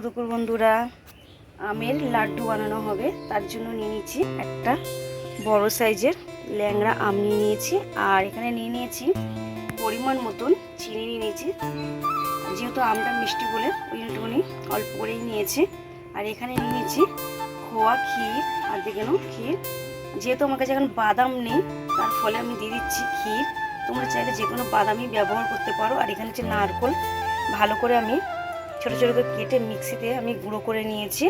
দুপুর বন্ধুরা, আমের লাড্ডু বানানো হবে। তার জন্য নিয়ে নিয়েছি একটা বড় সাইজের ল্যাংড়া আম নিয়ে নিয়েছি, আর এখানে নিয়ে নিয়েছি পরিমাণ মতন চিনি নিয়ে নিয়েছি। যেহেতু আমটা মিষ্টি বলে ওই জন্যটুকুনি অল্প করেই নিয়েছি। আর এখানে নিয়ে নিয়েছি খোয়া ক্ষীর, আর দেখে নাও ক্ষীর। যেহেতু আমার কাছে এখন বাদাম নেই, তার ফলে আমি দিয়ে দিচ্ছি ক্ষীর। তোমরা চাইলে যে কোনো বাদামই ব্যবহার করতে পারো। আর এখানে হচ্ছে নারকেল, ভালো করে আমি ছোটো ছোটো করে কেটে মিক্সিতে আমি গুঁড়ো করে নিয়েছি।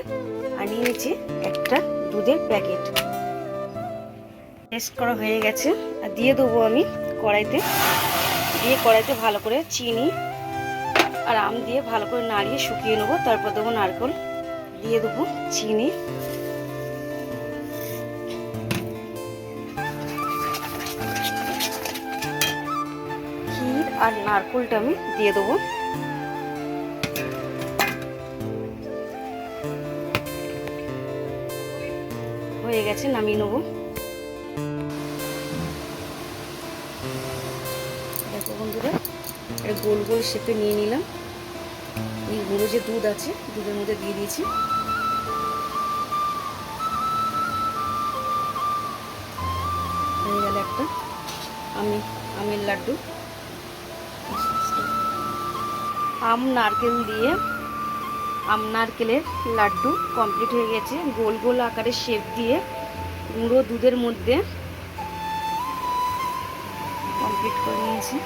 আর নিয়ে নিয়েছি একটা দুধের প্যাকেট। টেস্ট করা হয়ে গেছে, আর দিয়ে দেবো আমি কড়াইতে। কড়াইতে ভালো করে চিনি আর আম দিয়ে ভালো করে নাড়িয়ে শুকিয়ে নেবো। তারপর দেবো নারকেল, দিয়ে দেবো চিনি, ক্ষীর আর নারকেলটা আমি দিয়ে দেবো। হয়ে গেছে, নামিয়ে নেবো। দেখো বন্ধুরা, এটা গোল গোল শেপে নিয়ে নিলাম। এই গুঁড়ো যে দুধ আছে, দুধের মধ্যে দিয়ে দিয়েছি। হয়ে গেল একটা আমের লাড্ডু। আম নারকেলের লাড্ডু কমপ্লিট হয়ে গেছে। গোল গোল আকারের শেপ দিয়ে গুঁড়ো দুধের মধ্যে কমপ্লিট করে নিয়েছি।